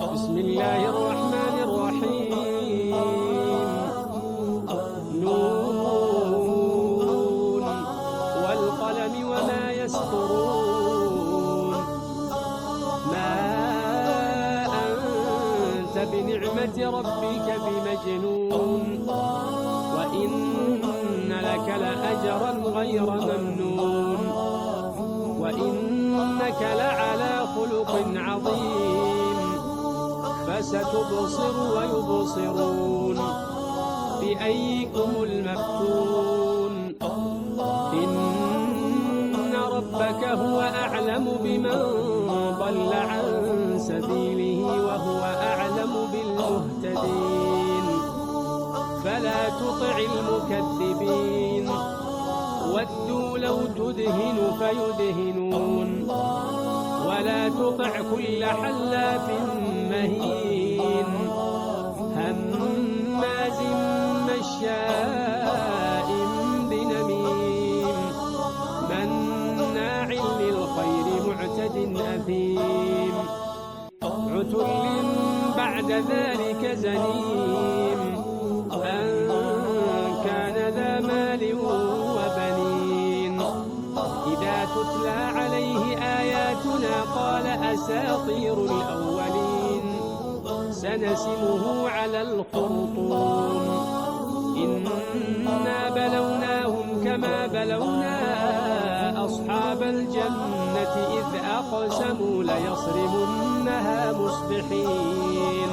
بسم الله الرحمن الرحيم. نون والقلم وما يسطرون. ما أنت بنعمة ربك بمجنون، وإن لك لأجرا غير ممنون، وإنك لعلى خلق عظيم. فستبصر ويبصرون بأيكم المفتون. إن ربك هو أعلم بمن ضل عن سبيله وهو أعلم بالمهتدين. فلا تطع المكذبين، ودوا لو تدهن فيدهنون. ولا تطع كل حلاف مهين، هماز مشاء بنميم، مناع للخير معتد أثيم، عتل بعد ذلك زنيم، أن كان ذا مال وبنين. إذا تتلى عليه آياتنا قال أساطير الأولين، سنسمه على الخرطوم. إنا بلوناهم كما بلونا أصحاب الجنة إذ أقسموا ليصرمنها مصبحين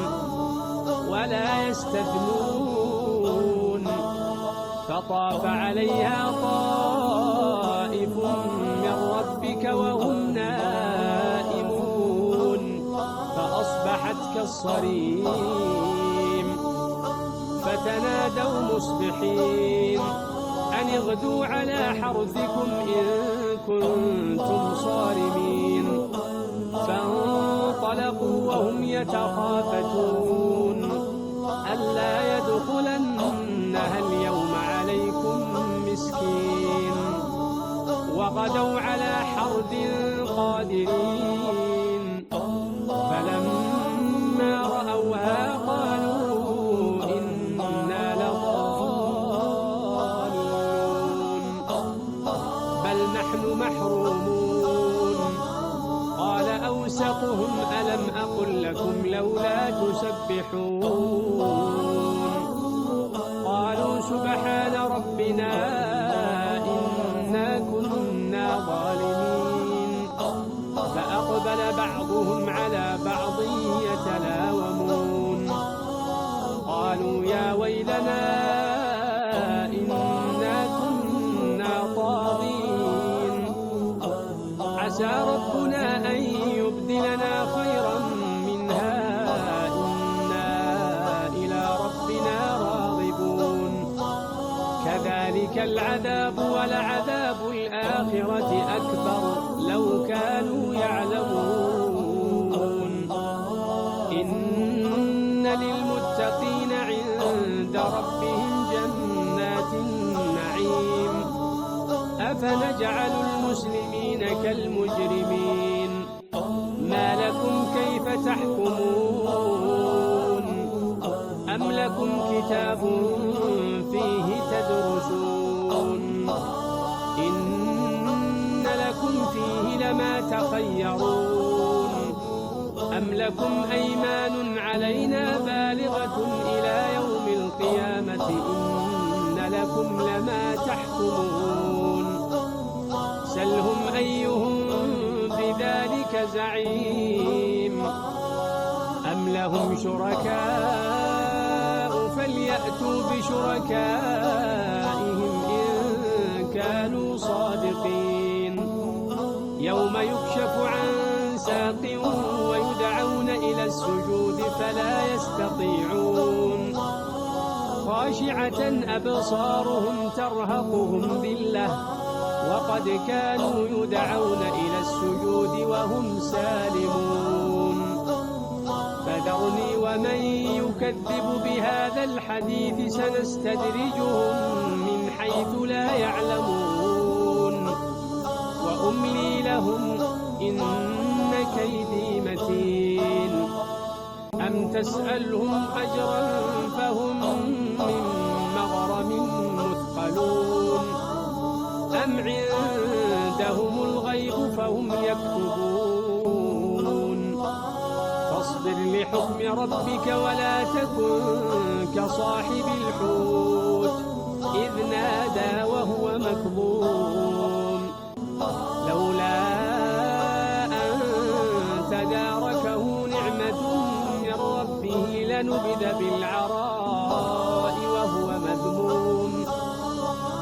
ولا يستثنون. فطاف عليها طائف من ربك وهم نائمون، فأصبحت كالصريم. فتنادوا مصبحين أن اغدوا على حرثكم إن كنتم صارمين. فانطلقوا وهم يتخافتون ألا يدخلنها اليوم عليكم مسكين. وغدوا على حرد قادرين. فلما رأوها قالوا إنا لضالون بل نحن محرومون. قال أوسطهم ألم أقل لكم لولا تسبحون. قالوا سبحان ربنا إنا كنا ظالمين. فأقبل بعضهم على بعض يتلاومون. قالوا يا ويلنا إنا كنا طاغين. عسى ربنا أن يبدلنا خيرا منها إنا إلى ربنا راغبون. كذلك العذاب ولعذاب الآخرة أكبر لو كانوا يعلمون. إن للمتقين عند ربهم جنات النعيم. أفنجعل المسلمين كالمجرمين؟ ما لكم كيف تحكمون؟ أم لكم كتاب فيه تدرسون؟ إن لكم فيه لما تخيرون. أم لكم أيمان علينا بالغة إلى يوم القيامة؟ إن لكم لما تحكمون. سلهم أيهم بذلك زعيم. أم لهم شركاء فليأتوا بشركائهم إن كانوا صادقين. يوم يكشف عن ساق ويدعون إلى السجود فلا يستطيعون. خاشعة أبصارهم ترهقهم ذلة وقد كانوا يدعون إلى السجود وهم سالمون. فذرني ومن يكذب بهذا الحديث سنستدرجهم من حيث لا يعلمون وأملي لهم إن كيدي متين تسألهم أجرا فهم من مغرم مثقلون أم عندهم الغيب فهم يكتبون فاصبر لحكم ربك ولا تكن كصاحب الحوت إذ نادى وهو مكظوم لولا أن تداركه نعمة من ربه لنبذ بالعراء وهو مذموم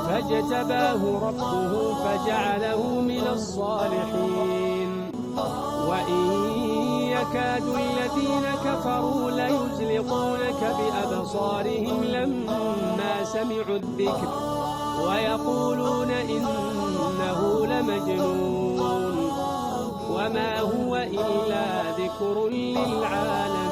فاجتباه ربه فجعله من الصالحين وإن يكاد الذين كفروا ليزلقونك بأبصارهم لما سمعوا الذكر ويقولون إنه لمجنون وما هو إلا ذكر للعالمين.